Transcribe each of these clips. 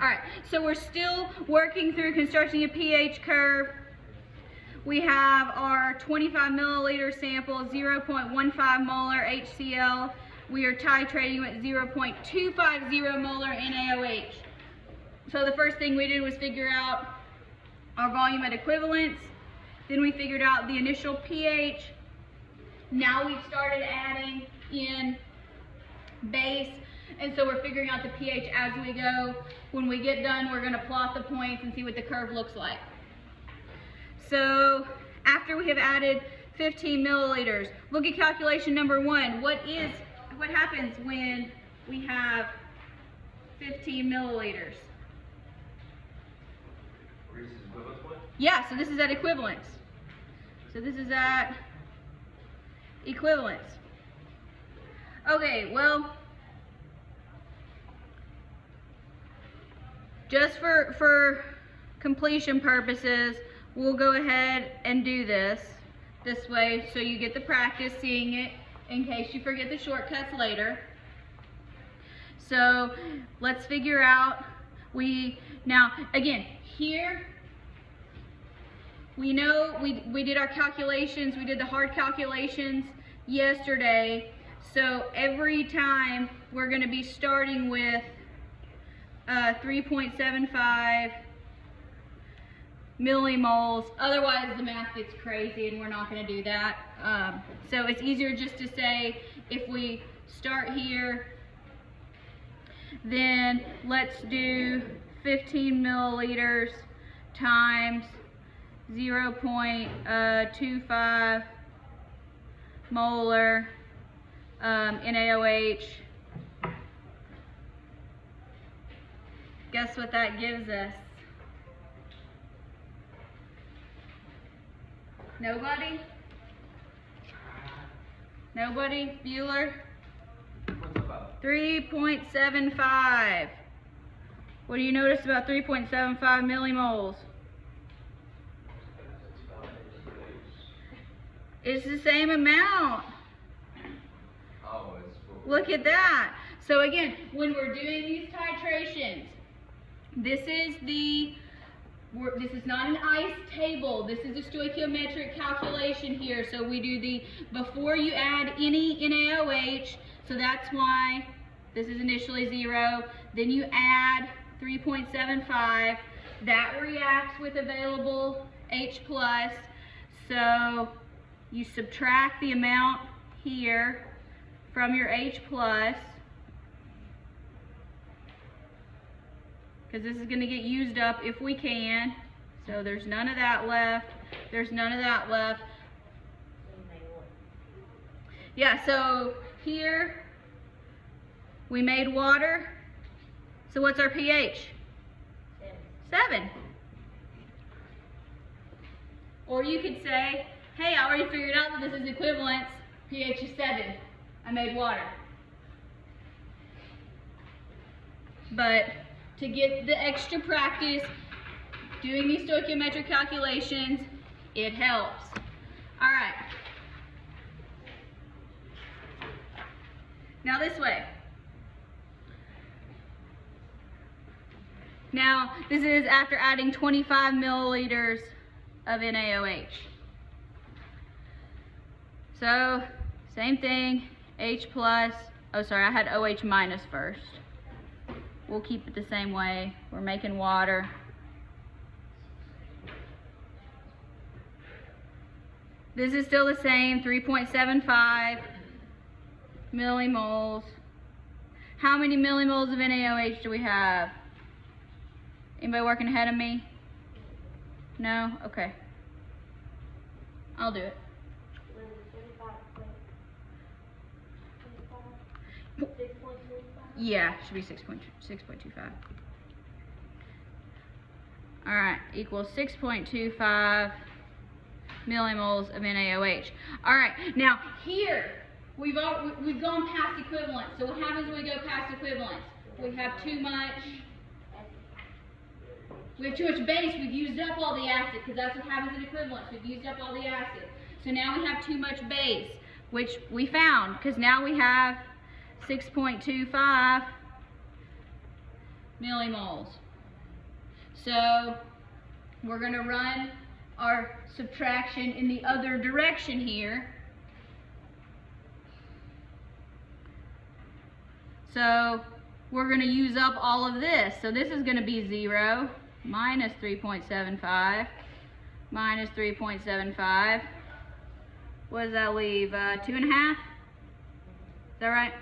All right, so we're still working through constructing a pH curve. We have our 25 milliliter sample, 0.15 molar HCl. We are titrating with 0.250 molar NaOH. So the first thing we did was figure out our volume at equivalence. Then we figured out the initial pH. Now we've started adding in base, and so we're figuring out the pH as we go. When we get done, we're gonna plot the points and see what the curve looks like. So after we have added 15 milliliters, look at calculation number 1. What happens when we have 15 milliliters? Yeah, so this is at equivalence. So this is at equivalence. Okay, well, just for completion purposes, we'll go ahead and do this way so you get the practice seeing it in case you forget the shortcuts later. So let's figure out, now again, here, we know we did our calculations, we did the hard calculations yesterday, so every time we're going to be starting with 3.75 millimoles, otherwise the math gets crazy and we're not going to do that. So it's easier just to say, if we start here, then let's do 15 milliliters times 0.25 molar NaOH. Guess what that gives us? Nobody? Nobody? Bueller? 3.75. What do you notice about 3.75 millimoles? It's the same amount. Look at that. So again, when we're doing these titrations, this is not an ICE table. This is a stoichiometric calculation here. So we do before you add any NaOH, so that's why this is initially 0. Then you add 3.75. That reacts with available H+. So you subtract the amount here from your H+, because this is going to get used up if we can. So there's none of that left. There's none of that left. Yeah, so here we made water. So what's our pH? 7. Or you could say, hey, I already figured out that this is equivalence. pH is 7. I made water. But to get the extra practice doing these stoichiometric calculations, it helps. All right. Now this way. Now this is after adding 25 milliliters of NaOH. So same thing, H+, oh sorry, I had OH minus first. We'll keep it the same way. We're making water. This is still the same, 3.75 millimoles. How many millimoles of NaOH do we have? Anybody working ahead of me? No? Okay. I'll do it. Yeah, should be 6.25. All right, equals 6.25 millimoles of NaOH. All right, now here we've gone past equivalence. So what happens when we go past equivalence? We have too much base. We've used up all the acid, because that's what happens in equivalence. We've used up all the acid. So now we have too much base, which we found, because now we have 6.25 millimoles. So we're going to run our subtraction in the other direction here. So we're going to use up all of this. So this is going to be 0 minus 3.75 minus 3.75. What does that leave? 2.5? Is that right?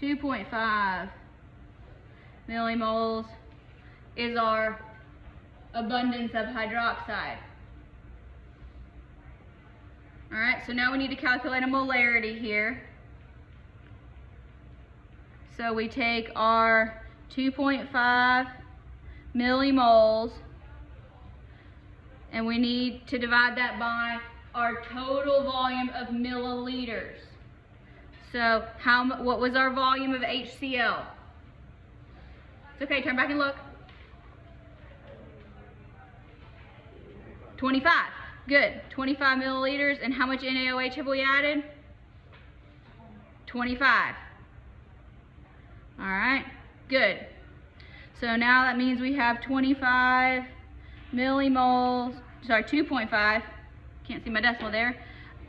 2.5 millimoles is our abundance of hydroxide. Alright, so now we need to calculate a molarity here. So we take our 2.5 millimoles and we need to divide that by our total volume of milliliters. So what was our volume of HCl? It's okay, turn back and look. 25. Good. 25 milliliters. And how much NaOH have we added? 25. All right. Good. So now that means we have 25 millimoles, sorry, 2.5, can't see my decimal there,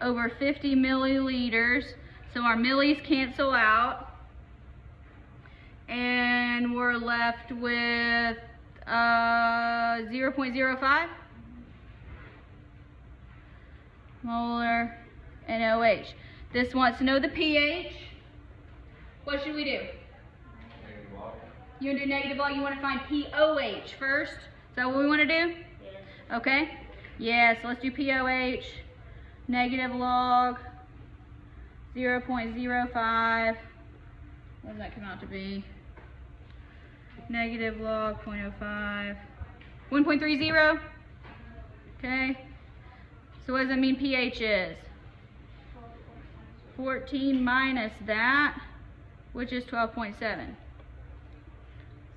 over 50 milliliters. So our millis cancel out. And we're left with 0.05 molar NaOH. This wants to know the pH. What should we do? You want to do negative log? You want to find POH first? Is that what we want to do? Yeah. Okay. Yeah, so let's do POH. Negative log 0.05. What does that come out to be? Negative log 0.05. 1.30. Okay. So what does that mean pH is? 14 minus that, which is 12.7.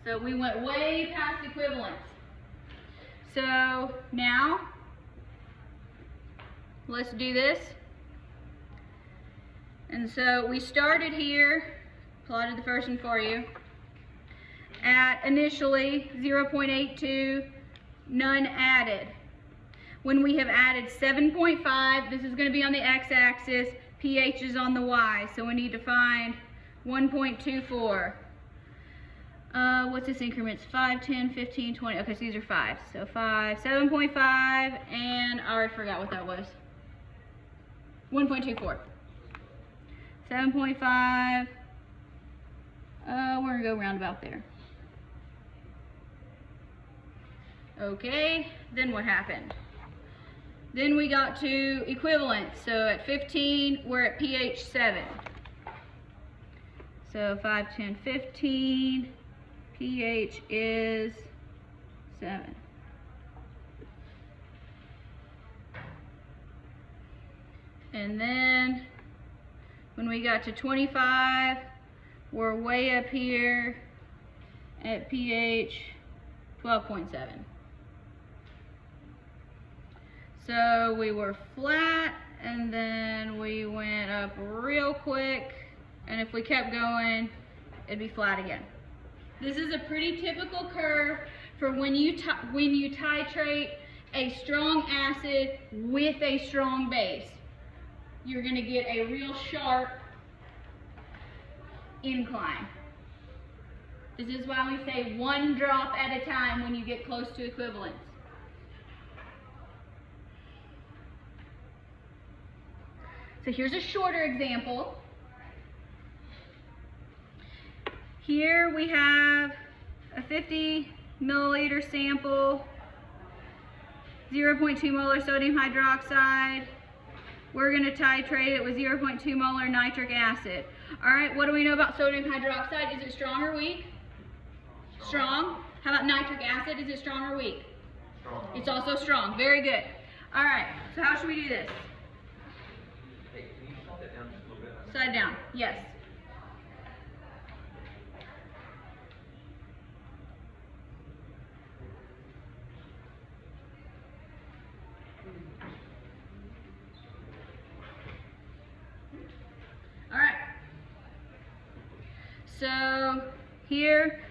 So we went way past equivalence. So now, let's do this. And so we started here, plotted the first one for you, at initially 0.82, none added. When we have added 7.5, this is going to be on the x-axis, pH is on the y, so we need to find 1.24. What's this increments? 5, 10, 15, 20. Okay, so these are 5. So 5, 7.5, and I already forgot what that was. 1.24. 7.5. We're going to go round about there. Okay, then what happened? Then we got to equivalence. So at 15, we're at pH 7. So 5, 10, 15, pH is 7. And then when we got to 25, we're way up here at pH 12.7. So we were flat, and then we went up real quick, and if we kept going, it'd be flat again. This is a pretty typical curve for when you titrate a strong acid with a strong base. You're going to get a real sharp incline. This is why we say 1 drop at a time when you get close to equivalence. So here's a shorter example. Here we have a 50 milliliter sample, 0.2 molar sodium hydroxide. We're going to titrate it with 0.2 molar nitric acid. All right, what do we know about sodium hydroxide? Is it strong or weak? Strong. How about nitric acid? Is it strong or weak? Strong. It's also strong. Very good. All right, so how should we do this? Hey, can you slow that down just a little bit? Side down, yes. All right. So here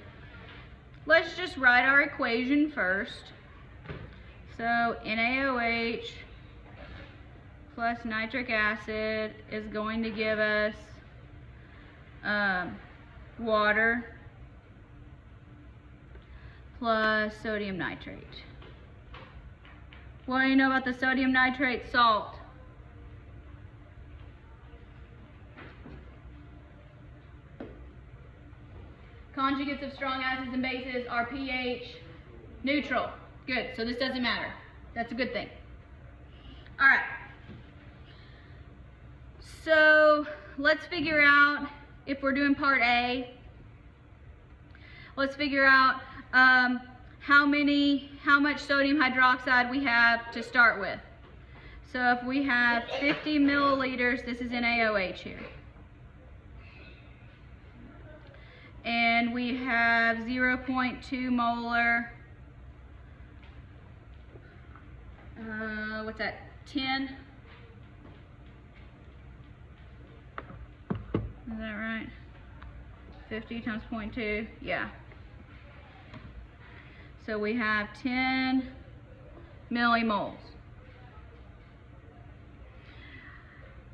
let's just write our equation first. So NaOH plus nitric acid is going to give us water plus sodium nitrate. What do you know about the sodium nitrate salt? Conjugates of strong acids and bases are pH neutral. Good, so this doesn't matter. That's a good thing. All right. So let's figure out, if we're doing part A, let's figure out how much sodium hydroxide we have to start with. So if we have 50 milliliters, this is NaOH here. And we have 0.2 molar, what's that, 10? Is that right? 50 times 0.2, yeah. So we have 10 millimoles.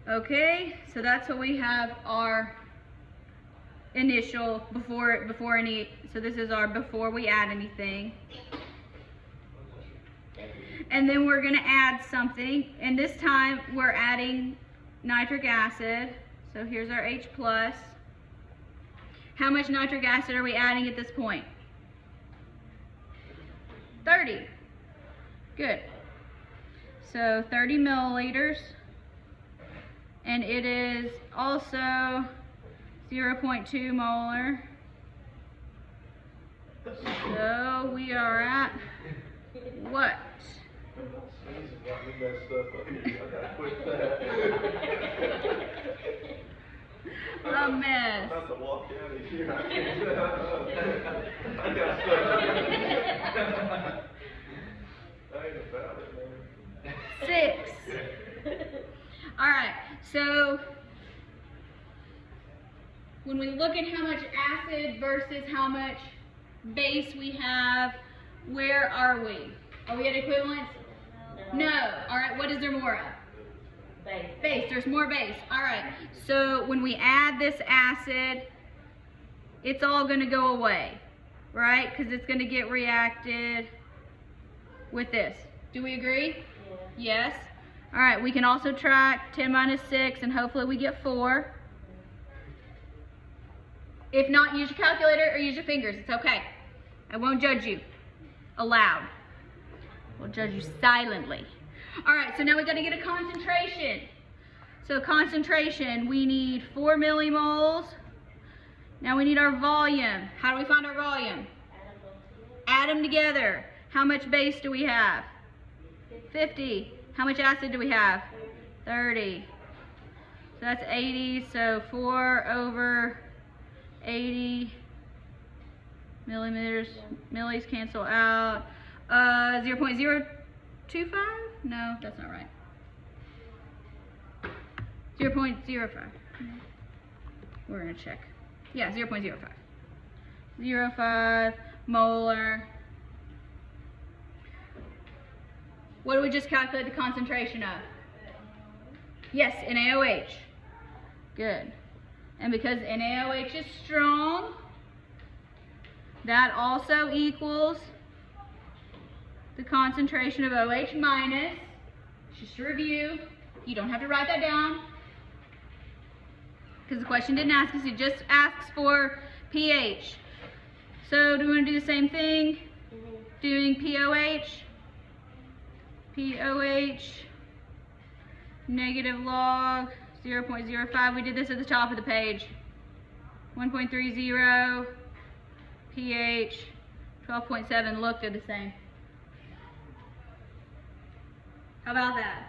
Okay, so that's what we have our initial before any, so this is our before we add anything. And then we're going to add something, and this time we're adding nitric acid. So here's our H plus. How much nitric acid are we adding at this point? 30. Good. So 30 milliliters, and it is also 0.2 molar. So we are at what? A mess. I'm about to walk out of here. I got stuff. I ain't about it, man. 6. All right, so when we look at how much acid versus how much base we have, where are we? Are we at equivalence? No. All right, what is there more of? Base. Base, there's more base. All right, so when we add this acid, it's all going to go away, right? Because it's going to get reacted with this. Do we agree? Yeah. Yes. All right, we can also track 10 minus 6, and hopefully we get 4. If not, use your calculator or use your fingers. It's okay. I won't judge you aloud. We'll judge you silently. All right, so now we got to get a concentration. So concentration, we need 4 millimoles. Now we need our volume. How do we find our volume? Add them together. How much base do we have? 50. How much acid do we have? 30. So that's 80, so 4 over 80 millimeters. Millis cancel out. 0.025? No, that's not right. 0.05. We're gonna check. Yeah, 0.05. 0.05 molar. What do we just calculate the concentration of? Yes, NaOH. Good. And because NaOH is strong, that also equals the concentration of OH minus. Just to review, you don't have to write that down because the question didn't ask us, it just asks for pH. So do we want to do the same thing? Doing POH? POH negative log 0.05. We did this at the top of the page. 1.30 pH 12.7 look, they're the same. How about that?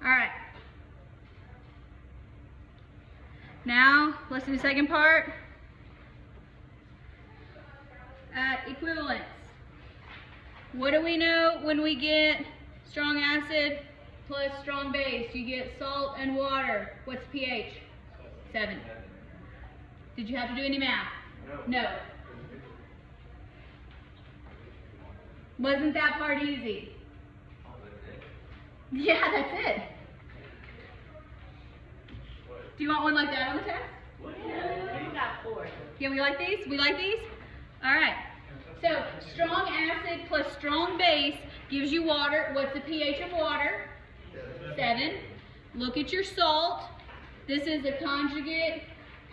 All right. Now, let's do the second part. Equivalence. What do we know when we get strong acid plus strong base, you get salt and water. What's the pH? 7. Did you have to do any math? No. Wasn't that part easy? Yeah, that's it. Do you want one like that on the test? Yeah, we like these? We like these? All right. So, strong acid plus strong base gives you water. What's the pH of water? 7. Look at your salt. This is a conjugate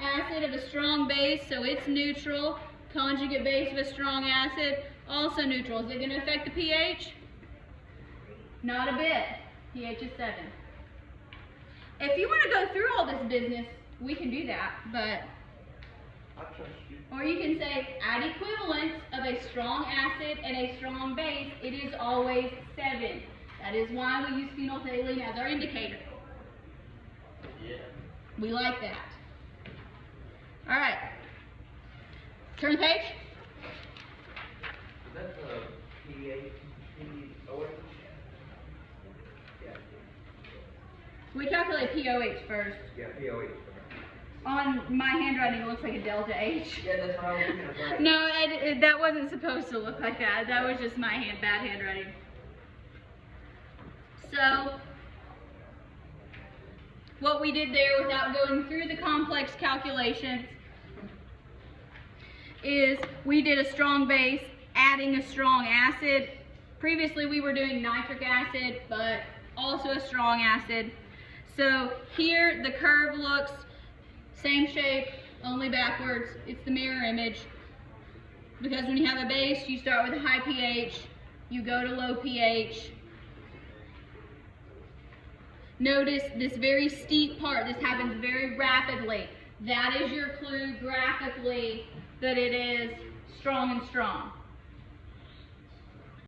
acid of a strong base, so it's neutral. Conjugate base of a strong acid, also neutral. Is it going to affect the pH? Not a bit. pH is 7. If you want to go through all this business, we can do that, but... I trust you. Or you can say, at equivalence of a strong acid and a strong base, it is always 7. That is why we use phenolphthalein as our indicator. Yeah. We like that. All right. Turn the page. Is that the pH? We calculate POH first. Yeah, pOH. On my handwriting, it looks like a delta H. Yeah, that's what I was thinking of. Right? No, that wasn't supposed to look like that. That was just my bad handwriting. So, what we did there without going through the complex calculations is we did a strong base, adding a strong acid. Previously we were doing nitric acid, but also a strong acid. So here the curve looks same shape, only backwards. It's the mirror image. Because when you have a base, you start with a high pH, you go to low pH. Notice this very steep part, this happens very rapidly. That is your clue graphically that it is strong and strong.